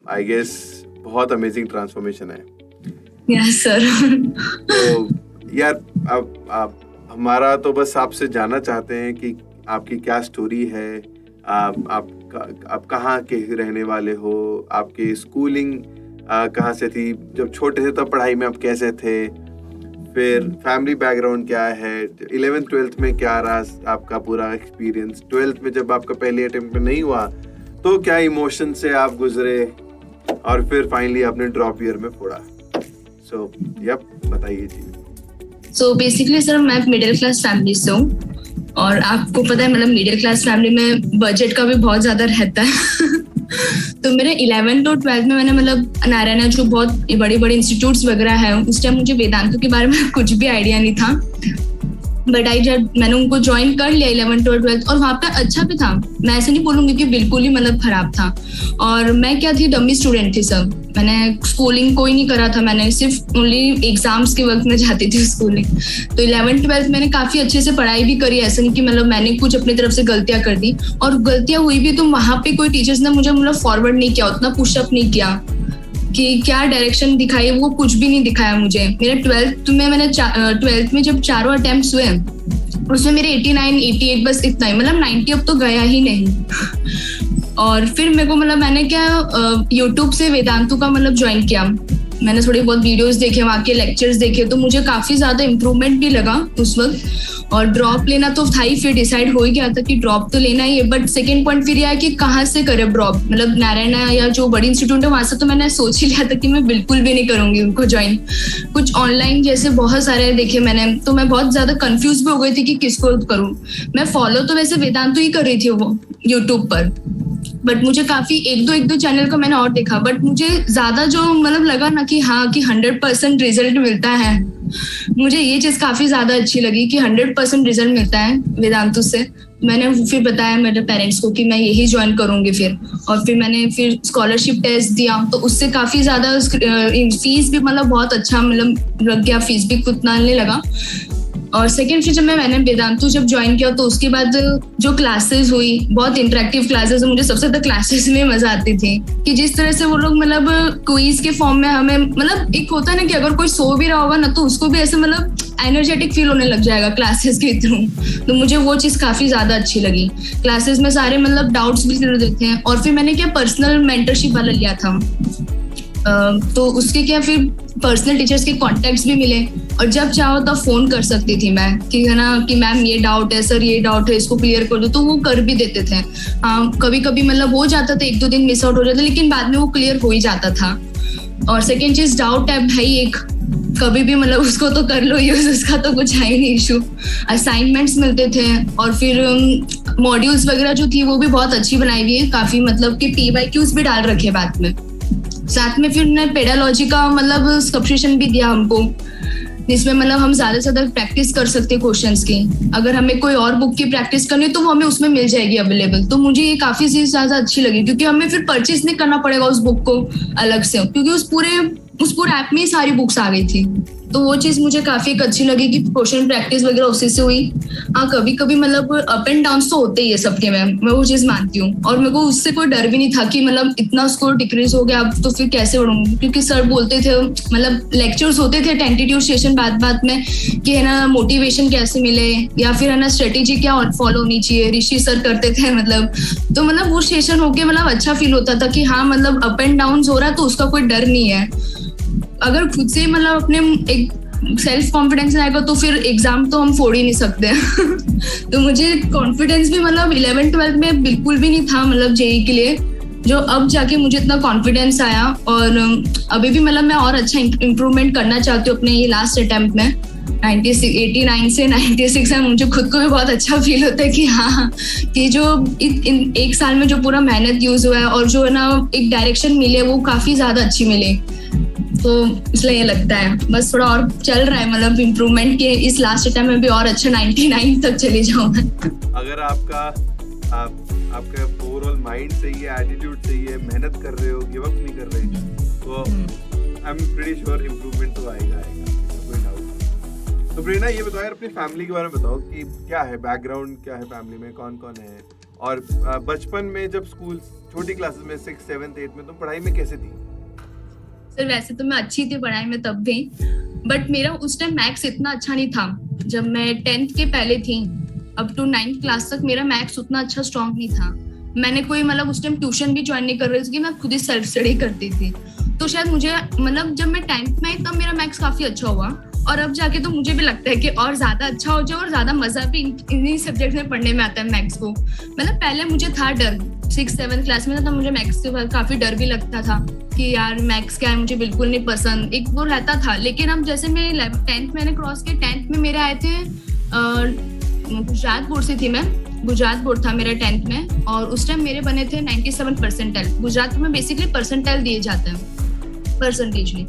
I guess बहुत amazing transformation है। Yes sir. तो यार अब हमारा तो बस आपसे जानना चाहते हैं कि आपकी क्या स्टोरी है, आप कहाँ के रहने वाले हो, आपकी स्कूलिंग कहाँ से थी, जब छोटे थे तब पढ़ाई में आप कैसे थे, फिर फैमिली बैकग्राउंड क्या है, 11th 12th में क्या रहा आपका पूरा एक्सपीरियंस, 12th में जब आपका पहले अटेम्प्ट में नहीं हुआ तो क्या इमोशन से आप गुजरे, और फिर फाइनली आपने ड्रॉप ईयर में फोड़ा। सो बताइए जी। सो बेसिकली सर मैं मिडिल क्लास फैमिली से हूँ, और आपको पता है मतलब मिडिल क्लास फैमिली में बजट का भी बहुत ज्यादा रहता है। तो मेरे 11th और 12th में मैंने मतलब नारायणा जो बहुत बड़ी बड़ी इंस्टीट्यूट्स वगैरह है, उस टाइम मुझे वेदांतों के बारे में कुछ भी आइडिया नहीं था, बट जब मैंने उनको ज्वाइन कर लिया 11th और 12th, और वहाँ पे अच्छा भी था। मैं ऐसे नहीं बोलूंगी कि बिल्कुल ही मतलब खराब था। और मैं क्या थी, डमी स्टूडेंट थी सब। मैंने स्कूलिंग कोई नहीं करा था, मैंने सिर्फ ओनली एग्जाम्स के वक्त में जाती थी स्कूलिंग। तो 11th 12th मैंने काफी अच्छे से पढ़ाई भी करी, ऐसा नहीं कि मतलब मैंने कुछ अपनी तरफ से गलतियां कर दी, और गलतियां हुई भी तो वहाँ पे कोई टीचर्स ने मुझे मतलब फॉरवर्ड नहीं किया, उतना पुशअप नहीं किया कि क्या डायरेक्शन दिखाई, वो कुछ भी नहीं दिखाया मुझे। मेरे 12th में जब चारों अटेम्प्ट्स हुए उसमें मेरे 89 88 बस इतना ही, मतलब 90 अब तो गया ही नहीं। और फिर मेरे को मतलब मैंने क्या यूट्यूब से वेदांतु का मतलब ज्वाइन किया। मैंने थोड़ी बहुत वीडियोस देखे, वहाँ के लेक्चर्स देखे, तो मुझे काफी ज्यादा इम्प्रूवमेंट भी लगा उस वक्त। और ड्रॉप लेना तो था ही, फिर डिसाइड हो ही गया था कि ड्रॉप तो लेना ही है। बट सेकेंड पॉइंट फिर यह है कि कहाँ से करे ड्रॉप, मतलब नारायणा या जो बड़ी इंस्टीट्यूट है वहां से तो मैंने सोच ही लिया था कि मैं बिल्कुल भी नहीं करूंगी उनको ज्वाइन। कुछ ऑनलाइन जैसे बहुत सारे देखे मैंने, तो मैं बहुत ज्यादा कंफ्यूज भी हो गई थी कि किसको करूँ। मैं फॉलो तो वैसे वेदांतु ही कर रही थी वो यूट्यूब पर, बट मुझे काफी एक दो चैनल का मैंने और देखा, बट मुझे ज्यादा जो मतलब लगा ना कि हाँ कि 100% रिजल्ट मिलता है, मुझे ये चीज काफी ज्यादा अच्छी लगी कि 100% रिजल्ट मिलता है वेदांतु से। मैंने फिर बताया मेरे पेरेंट्स को कि मैं यही ज्वाइन करूंगी फिर, और फिर मैंने फिर स्कॉलरशिप टेस्ट दिया, तो उससे काफी ज्यादा फीस भी मतलब बहुत अच्छा मतलब लग गया, फीस भी उतना नहीं लगा। और सेकेंड फिर जब मैंने वेदांतु जब ज्वाइन किया तो उसके बाद जो क्लासेस हुई, बहुत इंटरेक्टिव क्लासेस, मुझे सबसे ज्यादा क्लासेस में मजा आती थी कि जिस तरह से वो लोग मतलब क्विज के फॉर्म में हमें मतलब एक होता है ना कि अगर कोई सो भी रहा होगा ना तो उसको भी ऐसे मतलब एनर्जेटिक फील होने लग जाएगा क्लासेस के थ्रू। तो मुझे वो चीज काफी ज्यादा अच्छी लगी। क्लासेस में सारे मतलब डाउट्स भी क्लियर देते हैं। और फिर मैंने क्या पर्सनल मेंटरशिप वाला लिया था, तो उसके क्या फिर पर्सनल टीचर्स के कॉन्टेक्ट्स भी मिले, और जब चाहो तब फोन कर सकती थी मैं कि है ना कि मैम ये डाउट है, सर ये डाउट है, इसको क्लियर कर दो, तो वो कर भी देते थे। हाँ कभी कभी मतलब हो जाता था, 1-2 दिन मिस आउट हो जाता, लेकिन बाद में वो क्लियर हो ही जाता था। और सेकेंड चीज डाउट है भाई, एक कभी भी मतलब उसको तो कर लो यूज, उसका तो कुछ है ही नहीं इशू। असाइनमेंट्स मिलते थे, और फिर मॉड्यूल्स वगैरह जो थी वो भी बहुत अच्छी बनाई हुई है, काफी मतलब कि PYQs भी डाल रखे बाद में। साथ में फिर उन्होंने पेडालॉजी का मतलब सब्सक्रिप्शन भी दिया हमको, जिसमें मतलब हम ज्यादा से ज्यादा प्रैक्टिस कर सकते हैं क्वेश्चंस की। अगर हमें कोई और बुक की प्रैक्टिस करनी है तो वो हमें उसमें मिल जाएगी अवेलेबल। तो मुझे ये काफी चीज ज्यादा अच्छी लगी, क्योंकि हमें फिर परचेज नहीं करना पड़ेगा उस बुक को अलग से, क्योंकि उस पूरे ऐप में ही सारी बुक्स आ गई थी। तो वो चीज मुझे काफी अच्छी लगी कि क्वेश्चन प्रैक्टिस वगैरह उसी से हुई। हाँ कभी कभी मतलब अप एंड डाउन तो होते ही है सबके में, मैं वो चीज मानती हूँ। और मेरे को उससे कोई डर भी नहीं था कि मतलब इतना स्कोर डिक्रीज हो गया अब तो फिर कैसे बढ़ूंगी, क्योंकि सर बोलते थे, मतलब लेक्चर्स होते थे टेंटेटिव सेशन बात में कि है ना मोटिवेशन कैसे मिले, या फिर है ना स्ट्रेटेजी क्या फॉलो होनी चाहिए, ऋषि सर करते थे मतलब। तो मतलब वो सेशन होके मतलब अच्छा फील होता था कि हाँ मतलब अप एंड डाउन हो रहा है तो उसका कोई डर नहीं है। अगर खुद से मतलब अपने एक सेल्फ कॉन्फिडेंस आएगा तो फिर एग्जाम तो हम फोड़ ही नहीं सकते। तो मुझे कॉन्फिडेंस भी मतलब 11th 12th में बिल्कुल भी नहीं था मतलब जेई के लिए, जो अब जाके मुझे इतना कॉन्फिडेंस आया। और अभी भी मतलब मैं और अच्छा इम्प्रूवमेंट करना चाहती हूँ अपने ये लास्ट अटेम्प्ट में। 89 से 96 है, मुझे खुद को भी बहुत अच्छा फील होता है कि हाँ कि जो एक साल में जो पूरा मेहनत यूज हुआ है और जो है ना एक डायरेक्शन मिले वो काफी ज्यादा अच्छी मिले। तो इसलिए ये लगता है बस थोड़ा और चल रहा है मतलब इम्प्रूवमेंट के इस लास्ट टाइम में भी और अच्छा 99 तक चले जाऊँ। अगर आपका ओवरऑल माइंड सही है, एटीट्यूड सही है, मेहनत कर रहे हो, गिव अप नहीं कर रहे, तो I am pretty sure improvement तो आएगा कोई डाउट। तो प्रेरणा ये बताओ यार अपनी फैमिली के बारे में बताओ कि क्या है बैकग्राउंड, क्या है फैमिली में, कौन कौन है, और बचपन में जब स्कूल छोटी क्लासेस में 6, 7, 8 में तो पढ़ाई में कैसे थी? सर वैसे तो मैं अच्छी थी पढ़ाई में तब भी, बट मेरा उस टाइम मैथ्स इतना अच्छा नहीं था। जब मैं 10th के पहले थी अप टू 9th क्लास तक मेरा मैथ्स उतना अच्छा स्ट्रॉन्ग नहीं था। मैंने कोई मतलब उस टाइम ट्यूशन भी ज्वाइन नहीं कर रही थी, मैं खुद ही सेल्फ स्टडी करती थी। तो शायद मुझे मतलब जब मैं 10th में आई तब मेरा मैथ्स काफी अच्छा हुआ, और अब जाके तो मुझे भी लगता है कि और ज्यादा अच्छा हो जाए और ज्यादा मजा भी इन्हीं सब्जेक्ट में पढ़ने में आता है मैथ्स को। मतलब पहले मुझे था डर 6-7 क्लास में, तब मुझे मैथ्स के बाद काफी डर भी लगता था कि यार मैथ्स क्या है, मुझे बिल्कुल नहीं पसंद, एक वो रहता था। लेकिन अब जैसे मैं 10th मैंने क्रॉस किया, 10th में मेरे आए थे गुजरात बोर्ड से थी मैं, गुजरात बोर्ड था मेरा 10th में, और उस टाइम मेरे बने थे 97 परसेंटाइल। गुजरात में बेसिकली परसेंटाइल दिए जाते हैं परसेंटेजली,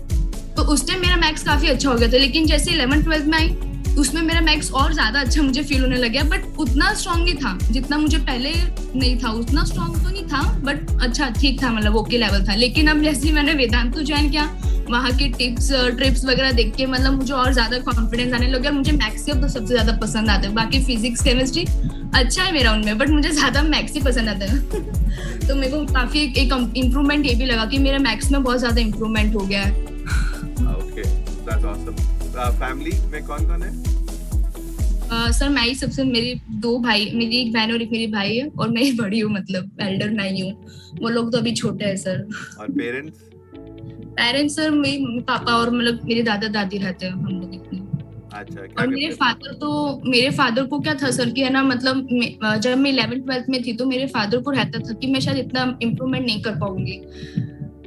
तो उस टाइम मेरा मैथ्स काफी अच्छा हो गया था। लेकिन जैसे 11th-12th में आई उसमें मेरा मैथ्स और ज्यादा अच्छा मुझे फील होने लग गया, बट उतना स्ट्रॉन्ग नहीं था जितना मुझे पहले नहीं था। उतना स्ट्रॉन्ग तो नहीं था बट अच्छा ठीक था, मतलब ओके लेवल था। लेकिन अब जैसे मैंने वेदांतु ज्वाइन किया, वहाँ के टिप्स ट्रिप्स वगैरह देख के मतलब मुझे और ज्यादा कॉन्फिडेंस आने लगा। मुझे मैथ्स के तो सबसे ज्यादा पसंद आता है, बाकी फिजिक्स केमिस्ट्री अच्छा है मेरा उनमें, बट मुझे ज्यादा मैथ्स ही पसंद आता है। तो मेरे को काफी एक इम्प्रूवमेंट ये भी लगा कि मेरा मैथ्स में बहुत ज्यादा इम्प्रूवमेंट हो गया है। Okay, that's awesome. फैमिली में कौन-कौन है? सर मैं ही सबसे, मेरी 2 भाई, मेरी एक बहन और एक मेरी भाई है, और मैं ही बड़ी हूँ, मतलब एल्डर मैं ही हूँ। वो लोग तो अभी छोटे हैं सर। और पेरेंट्स? पेरेंट्स सर मेरे मम्मी पापा और मतलब मेरे दादा दादी रहते हैं, हम लोग इतने। अच्छा, क्या और मेरे फादर को क्या था सर कि है ना, मतलब जब मैं 11th-12th में थी तो मेरे फादर को रहता था कि मैं शायद इतना इम्प्रूवमेंट नहीं कर पाऊंगी।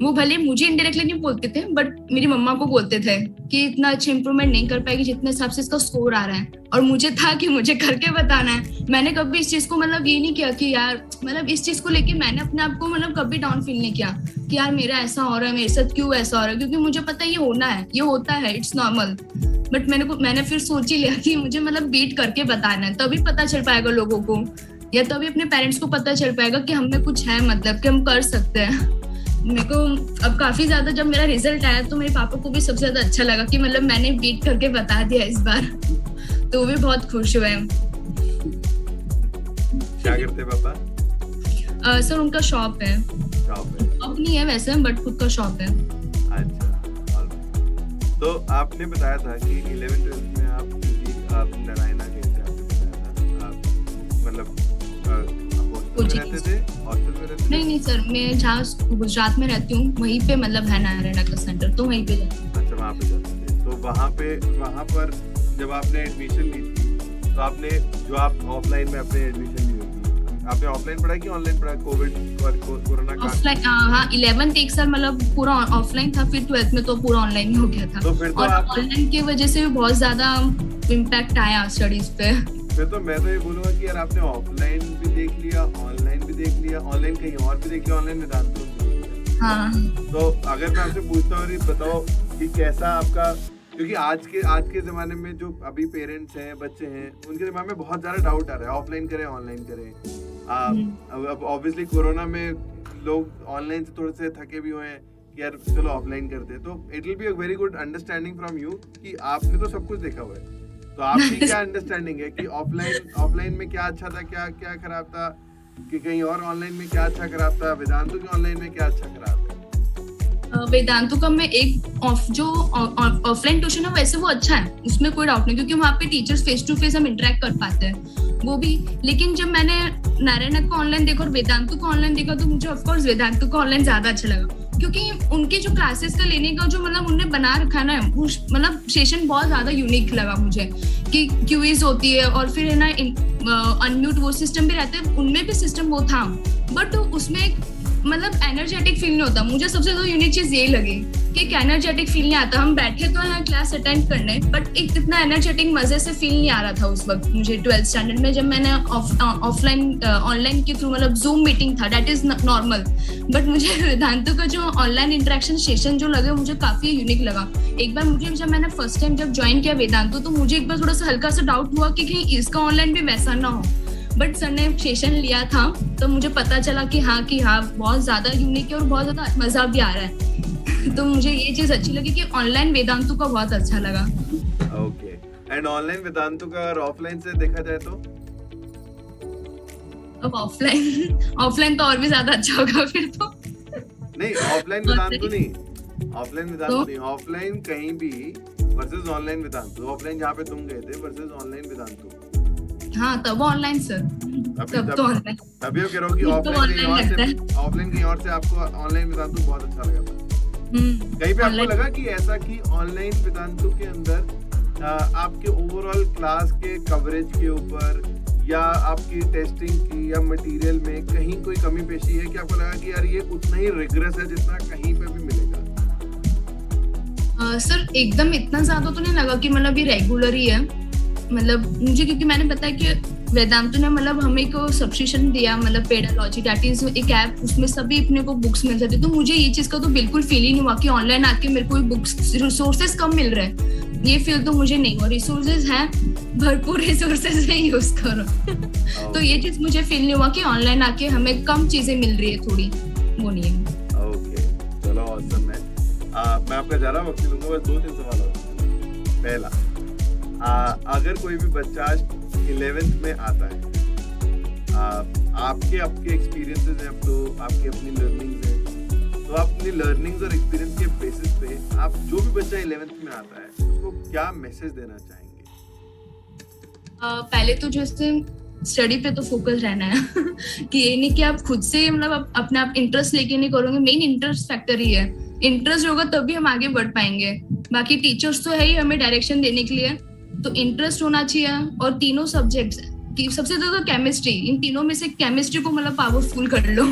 वो भले मुझे इनडायरेक्टली नहीं बोलते थे बट मेरी मम्मा को बोलते थे कि इतना अच्छा इम्प्रूवमेंट नहीं कर पाएगी जितने हिसाब से इसका स्कोर आ रहा है। और मुझे था कि मुझे करके बताना है। मैंने कभी इस चीज को मतलब ये नहीं किया कि यार, मतलब इस चीज को लेके मैंने अपने आप को मतलब कभी डाउन फील नहीं किया कि यार मेरा ऐसा हो रहा है, मेरे साथ क्यों ऐसा हो रहा है, क्योंकि मुझे पता है ये होना है, ये होता है, इट्स नॉर्मल। बट मैंने फिर सोच ही लिया कि मुझे मतलब बीट करके बताना है, तभी पता चल पाएगा लोगों को, या तभी अपने पेरेंट्स को पता चल पाएगा कि हम में कुछ है, मतलब कि हम कर सकते हैं। मेरे को अब काफी ज्यादा जब मेरा रिजल्ट आया तो मेरे पापा को भी सबसे ज्यादा अच्छा लगा कि मतलब मैंने बीट करके बता दिया इस बार। तो वो भी बहुत खुश हुए। क्या करते पापा? सर उनका शॉप है। शॉप नहीं है वैसे, बट खुद का शॉप है। अच्छा, तो आपने बताया था कि 11th-12th में आप नारायणा गए थे, आपने बताया था, आप मतलब हॉस्टल में रहते थे? हॉस्टल में रहते थे? नहीं सर, मैं जहाँ गुजरात में रहती हूँ वहीं पे मतलब है नारायणा का सेंटर, तो वहीं पे जाती हूँ। अच्छा, वहाँ पे जाते थे। तो वहाँ पर जब आपने एडमिशन ली थी तो आपने जो आप ऑफलाइन में अपने एडमिशन ली होगी, आपने ऑफलाइन पढ़ा कि ऑनलाइन पढ़ा? कोविड और कोरोना का ऑफलाइन, हाँ 11th एक साल मतलब पूरा ऑफलाइन था, फिर 12th में तो पूरा ऑनलाइन ही हो गया था। तो फिर तो और ऑनलाइन की वजह से भी बहुत ज्यादा इम्पैक्ट आया स्टडीज पे। फिर तो मैं तो ये बोलूंगा कि यार आपने ऑफलाइन भी देख लिया, ऑनलाइन भी देख लिया, ऑनलाइन कहीं और भी देख लिया, ऑनलाइन वेदांतु भी देख लिया। हाँ। तो अगर मैं आपसे पूछता हूँ, बताओ कि कैसा आपका, क्योंकि आज के जमाने में जो अभी पेरेंट्स हैं, बच्चे हैं, उनके दिमाग में बहुत ज्यादा डाउट आ रहा है, ऑफलाइन करें ऑनलाइन करें। अब ऑब्वियसली कोरोना में लोग ऑनलाइन से थोड़े से थके भी हुए हैं कि यार चलो ऑफलाइन करते हैं। तो it will be a very good understanding from you कि आपने तो सब कुछ देखा हुआ है, तो आपकी क्या अंडरस्टैंडिंग है कि ऑफलाइन में क्या अच्छा था, क्या खराब था, कि कहीं और ऑनलाइन में क्या अच्छा खराब था, वेदांतु के ऑनलाइन में क्या अच्छा खराब है? वेदांतु का में एक जो ऑफलाइन ट्यूशन है वैसे वो अच्छा है, उसमें कोई डाउट नहीं, क्योंकि वहाँ पे टीचर्स फेस टू फेस हम इंटरेक्ट कर पाते हैं वो भी। लेकिन जब मैंने नारायण को ऑनलाइन देखा और वेदांतु को ऑनलाइन देखा तो मुझे ऑफकोर्स वेदांतु को ऑनलाइन ज्यादा अच्छा लगा, क्योंकि उनके जो क्लासेस का लेने का जो मतलब उन्होंने बना रखा ना, मतलब सेशन बहुत ज्यादा यूनिक लगा मुझे, कि क्यूइज होती है और फिर है ना अनम्यूट वो सिस्टम भी रहता है, उनमें भी सिस्टम वो था, बट उसमें मतलब एनर्जेटिक फील नहीं होता। मुझे सबसे ज्यादा यूनिक चीज यही लगी कि एक एनर्जेटिक फील नहीं आता। हम बैठे तो हैं क्लास अटेंड करने, बट एक इतना एनर्जेटिक मजे से फील नहीं आ रहा था उस वक्त मुझे 12th स्टैंडर्ड में, जब मैंने ऑफलाइन ऑनलाइन के थ्रू मतलब जूम मीटिंग था, दैट इज नॉर्मल, बट मुझे वेदांतु का जो ऑनलाइन इंटरेक्शन सेशन जो लगे मुझे काफी यूनिक लगा। एक बार मुझे जब मैंने फर्स्ट टाइम जब ज्वाइन किया वेदांतु, तो मुझे एक बार थोड़ा सा हल्का सा डाउट हुआ कि कहीं इसका ऑनलाइन भी वैसा ना हो, बट सर ने सेशन लिया था तो मुझे पता चला कि हाँ बहुत ज्यादा यूनिक है और बहुत ज्यादा मजा भी आ रहा है। तो मुझे ये चीज अच्छी लगी कि ऑनलाइन वेदांतु का बहुत अच्छा लगा। ओके, एंड ऑनलाइन वेदांतु का और ऑफलाइन से देखा जाए तो अब ऑफलाइन तो और भी ज्यादा अच्छा होगा फिर तो। नहीं, ऑफलाइन वेदांतु नहीं, ऑफलाइन वेदांतु नहीं, ऑफलाइन कहीं भी वर्सेस ऑनलाइन वेदांतु। ऑफलाइन जहाँ पे तुम गए थे वर्सेस ऑनलाइन वेदांतु। हाँ तब ऑनलाइन सर, तब तो ऑनलाइन। तभी कह रहा हूँ कि ऑफलाइन कहीं और से आपको ऑनलाइन वेदांतु बहुत अच्छा लगा था। कहीं पे आपको लगा कि ऐसा कि ऑनलाइन वेदांतु के अंदर आपके ओवरऑल क्लास के कवरेज के ऊपर या आपकी टेस्टिंग की या मटेरियल में कहीं कोई कमी पेशी है कि आपको लगा कि यार ये उतना ही रिग्रेस है जितना कहीं पे भी मिलेगा? सर एकदम इतना ज्यादा तो नहीं लगा कि मतलब ये रेगुलर ही है, मतलब मुझे क्योंकि मैंने बताया कि वेदांतु ने मतलब हमें को सब्सक्रिप्शन दिया, मतलब पेडालॉजी दैट इज एक ऐप, उसमें सभी अपने को बुक्स मिल जाती है। तो मुझे ये चीज का तो बिल्कुल फील ही नहीं हुआ कि ऑनलाइन आके मेरे को बुक्स रिसोर्सेज कम मिल रहे हैं, ये फील तो मुझे नहीं हुआ। रिसोर्सेज हैं, भरपूर रिसोर्सेज में यूज करो। तो ये चीज मुझे फील नहीं हुआ कि ऑनलाइन आके हमें कम चीजें मिल रही है, थोड़ी वो नहीं है। ओके चलो ऑसम है। मैं आपका ज्यादा वक्त लूंगा, बस 2-3 सवाल और। पहला, अगर कोई भी बच्चा 11th में आता है, आपके एक्सपीरियंसेस हैं, अब तो आपकी अपनी लर्निंग्स हैं, तो आप अपनी लर्निंग्स और एक्सपीरियंस के बेसिस पे आप जो भी बच्चा 11th में आता है उसको क्या मैसेज देना चाहेंगे? पहले तो जैसे स्टडी पे तो फोकस रहना है कि ये नहीं कि आप खुद से मतलब अपने आप इंटरेस्ट लेके नहीं करोगे, मेन इंटरेस्ट फैक्टर ही है। इंटरेस्ट होगा तभी हम आगे बढ़ पाएंगे, बाकी टीचर्स तो है ही हमें डायरेक्शन देने के लिए, तो इंटरेस्ट होना चाहिए। और तीनों सब्जेक्ट्स कि सबसे ज्यादा तो केमिस्ट्री, इन तीनों में से केमिस्ट्री को मतलब पावरफुल कर लो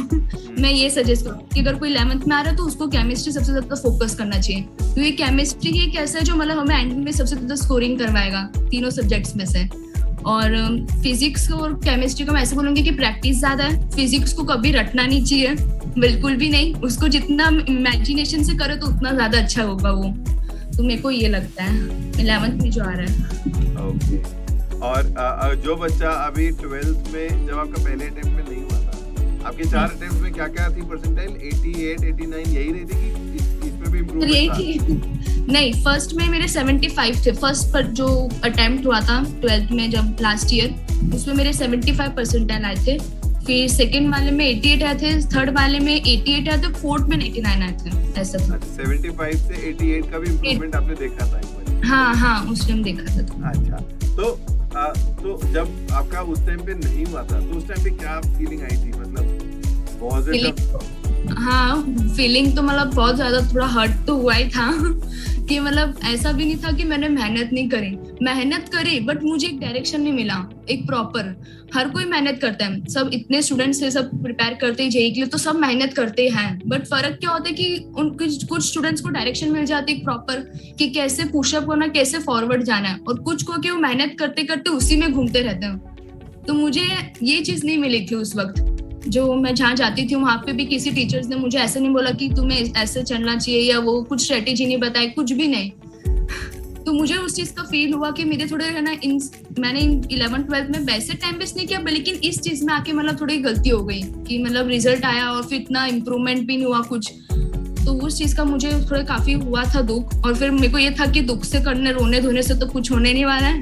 मैं ये सजेस्ट करूँ कि अगर कोई 11th में आ रहा है तो उसको केमिस्ट्री सबसे ज्यादा फोकस करना चाहिए, क्योंकि केमिस्ट्री ही एक ऐसा है जो मतलब हमें एंड में सबसे ज्यादा स्कोरिंग करवाएगा तीनों सब्जेक्ट्स में से। और फिजिक्स और केमिस्ट्री को मैं ऐसे बोलूंगी कि प्रैक्टिस ज्यादा है, फिजिक्स को कभी रटना नहीं चाहिए, बिल्कुल भी नहीं, उसको जितना इमेजिनेशन से करे तो उतना ज्यादा अच्छा होगा वो। तो मेरे को ये लगता है 11th में जो आ रहा है। ओके। और जो बच्चा अभी 12th में जब आपका पहले अटेम्प्ट में नहीं हुआ था, आपके 4 अटेम्प्ट में क्या क्या थी परसेंटाइल? 88, 89 यही रही थी कि इसमें भी इम्प्रूवमेंट था? नहीं, फर्स्ट में मेरे 75 थे, फर्स्ट पर जो अटेम्प्ट हुआ था 12th में जब लास्ट ईयर, उसमें मेरे 75 परसेंटाइल आए थे। फिर सेकंड वाले में 88 आए थे, थर्ड वाले में 88 आए थे, फोर्थ में 99 आए थे, ऐसा था। 75 से 88 का भी इम्प्रूवमेंट आपने देखा था एक बार? हाँ उस टाइम देखा था। अच्छा, तो जब आपका उस टाइम पे नहीं हुआ था तो उस टाइम पे क्या फीलिंग आई थी? मतलब पॉजिटिव? हाँ, फीलिंग तो मतलब बहुत ज्यादा थोड़ा हर्ट तो हुआ ही था कि मतलब ऐसा भी नहीं था कि मैंने मेहनत नहीं करी, मेहनत करी बट मुझे एक डायरेक्शन नहीं मिला एक प्रॉपर। हर कोई मेहनत करता है, सब इतने स्टूडेंट्स से सब प्रिपेयर करते हैं जेईई के लिए, तो सब मेहनत करते हैं, बट फर्क क्या होता है कि उन कुछ स्टूडेंट्स को डायरेक्शन मिल जाती है प्रॉपर कि कैसे पुशअप करना, कैसे फॉरवर्ड जाना है, और कुछ को कि वो मेहनत करते करते उसी में घूमते रहते हैं। तो मुझे ये चीज नहीं मिली थी उस वक्त, जो मैं जहाँ जाती थी वहां पे भी किसी टीचर्स ने मुझे ऐसे नहीं बोला कि तुम्हें ऐसे चलना चाहिए या वो कुछ स्ट्रेटेजी नहीं बताई, कुछ भी नहीं। तो मुझे उस चीज का फील हुआ कि मेरे थोड़े है ना मैंने 11th-12th में वैसे टाइम वेस्ट नहीं किया, लेकिन इस चीज में आके मतलब थोड़ी गलती हो गई कि मतलब रिजल्ट आया और फिर इतना इम्प्रूवमेंट भी नहीं हुआ कुछ, तो उस चीज का मुझे थोड़ा काफी हुआ था दुख। और फिर मेरे को ये था कि दुख से करने रोने धोने से तो कुछ होने नहीं वाला है,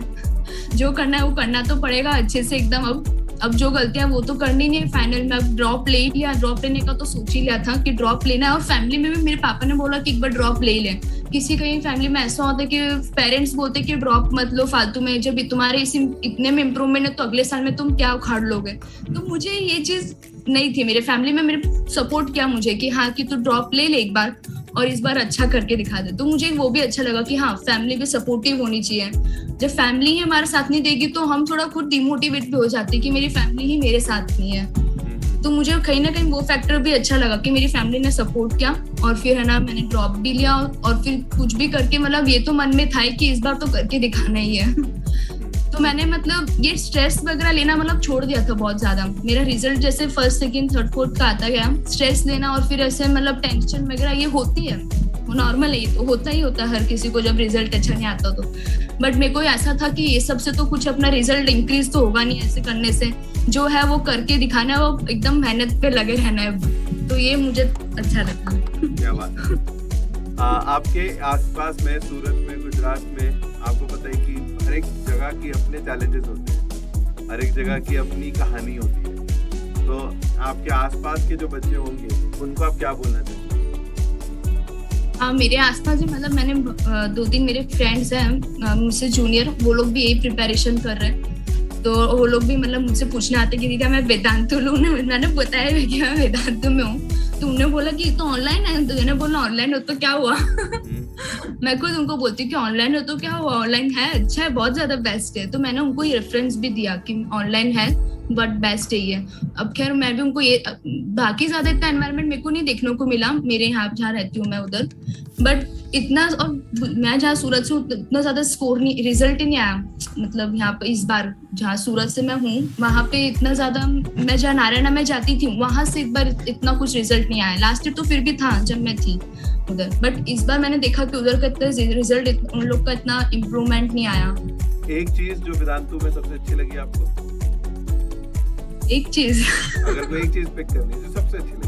जो करना है वो करना तो पड़ेगा अच्छे से एकदम। अब जो गलतियां वो तो करनी नहीं है, फाइनल में अब ड्रॉप ले लिया, ड्रॉप लेने का तो सोच ही लिया था कि ड्रॉप लेना है। और फैमिली में भी मेरे पापा ने बोला कि एक बार ड्रॉप ले ले, किसी कहीं फैमिली में ऐसा होता है कि पेरेंट्स बोलते कि ड्रॉप मत लो फालतू में, जब तुम्हारे इतने में इम्प्रूवमेंट है तो अगले साल में तुम क्या उखाड़ लोगे। तो मुझे ये चीज नहीं थी, मेरे फैमिली में मेरे सपोर्ट किया मुझे कि हाँ कि तू ड्रॉप ले ले एक बार और इस बार अच्छा करके दिखा दे। तो मुझे वो भी अच्छा लगा कि हाँ फैमिली भी सपोर्टिव होनी चाहिए। जब फैमिली ही हमारा साथ नहीं देगी तो हम थोड़ा खुद डिमोटिवेट भी हो जाते हैं कि मेरी फैमिली ही मेरे साथ नहीं है। तो मुझे कहीं ना कहीं वो फैक्टर भी अच्छा लगा कि मेरी फैमिली ने सपोर्ट किया, और फिर है ना मैंने ड्रॉप भी लिया, और फिर कुछ भी करके मतलब ये तो मन में था कि इस बार तो करके दिखाना ही है। तो मैंने मतलब ये स्ट्रेस वगैरह लेना मतलब छोड़ दिया था बहुत ज्यादा। मेरा रिजल्ट जैसे फर्स्ट सेकंड थर्ड फोर्थ का आता गया, स्ट्रेस लेना और फिर ऐसे मतलब टेंशन वगैरह ये होती है, वो नॉर्मल है, ये तो होता ही होता है हर किसी को जब रिजल्ट अच्छा नहीं आता तो। बट मेरे को ऐसा था कि ये सबसे तो कुछ अपना रिजल्ट इंक्रीज तो होगा नहीं ऐसे करने से, जो है वो करके दिखाना है, वो एकदम मेहनत पे लगे रहना है। तो ये मुझे अच्छा लगा। क्या बात है। आपके आसपास में सूरत में गुजरात में आपको पता है कि हर एक जगह की अपने चैलेंजेस होते हैं, हर एक जगह की अपनी कहानी होती है। तो आपके आसपास के जो बच्चे होंगे उनको आप क्या बोलना चाहेंगे? हाँ, मेरे आसपास भी मतलब मैंने 2-3 मेरे फ्रेंड्स हैं मुझसे जूनियर, वो लोग भी यही प्रिपरेशन कर रहे हैं। तो वो लोग भी मतलब मुझसे पूछने आते कि दीदा मैं वेदांतु लूँ ना, मैंने बताया कि मैं वेदांतु में हूँ। तो उन्होंने बोला कि तो ऑनलाइन है, तो मैंने बोला ऑनलाइन हो तो क्या हुआ। मैं खुद उनको बोलती हूँ कि ऑनलाइन हो तो क्या हुआ, ऑनलाइन है अच्छा है, बहुत ज्यादा बेस्ट है। तो मैंने उनको ये रेफरेंस भी दिया कि ऑनलाइन है बट बेस्ट है ये। अब खैर मैं भी उनको ये, बाकी ज्यादा इतना एनवायरनमेंट मेरे को नहीं देखने को मिला मेरे यहाँ जहाँ रहती हूँ मैं उधर, बट इतना, और मैं जहाँ सूरत से इतना ज्यादा स्कोर नहीं, रिजल्ट ही नहीं आया। मतलब यहाँ पे इस बार जहाँ सूरत से मैं हूँ वहां पे इतना ज्यादा, मैं जहाँ नारायणा में जाती थी वहां से एक बार इतना कुछ रिजल्ट नहीं आया। लास्ट ईयर तो फिर भी था जब मैं थी उधर, बट इस बार मैंने देखा कि उधर का इतना रिजल्ट, उन लोग का इतना इम्प्रूवमेंट नहीं आया। एक चीज जो वेदांतु में सबसे अच्छी लगी आपको? एक चीज अगर कोई एक चीज पिक करनी है जो सबसे अच्छी लगी?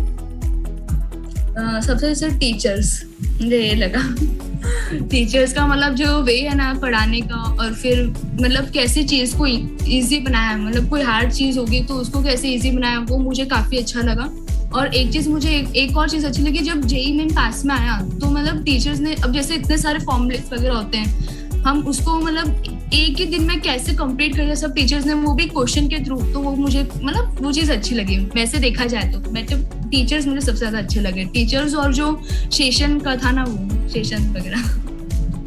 सबसे अच्छा टीचर्स, मुझे ये लगा। टीचर्स का मतलब जो वे है ना पढ़ाने का, और फिर मतलब कैसे चीज को इजी बनाया, मतलब कोई हार्ड चीज होगी तो उसको कैसे इजी बनाया, वो मुझे काफी अच्छा लगा। और एक चीज मुझे एक और चीज अच्छी लगी, जब जेईई मेन पास में आया तो मतलब टीचर्स ने, अब जैसे इतने सारे फॉर्मुलेस वगैरह होते हैं, हम उसको मतलब एक ही दिन में कैसे कंप्लीट कर दिया सब टीचर्स ने, वो भी क्वेश्चन के थ्रू। तो वो मुझे मतलब वो चीज अच्छी लगी। वैसे देखा जाए तो बेटर टीचर्स मुझे सबसे ज्यादा अच्छे लगे, टीचर्स और जो सेशन का था ना, वो सेशन वगैरह।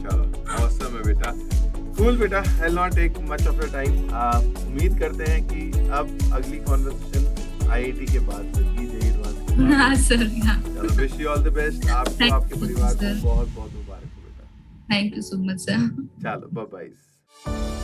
चलो ऑसम है बेटा, कूल बेटा, I will not take much of your time. उम्मीद करते हैं कि अब अगली कॉन्वर्सेशन आईआईटी के बाद होगी, जेईई एडवांस। हाँ सर, हाँ। चलो wish you all the best, आपको आपके परिवार को बहुत बहुत मुबारक हो बेटा। Thank you so much sir. चलो बाय बाय।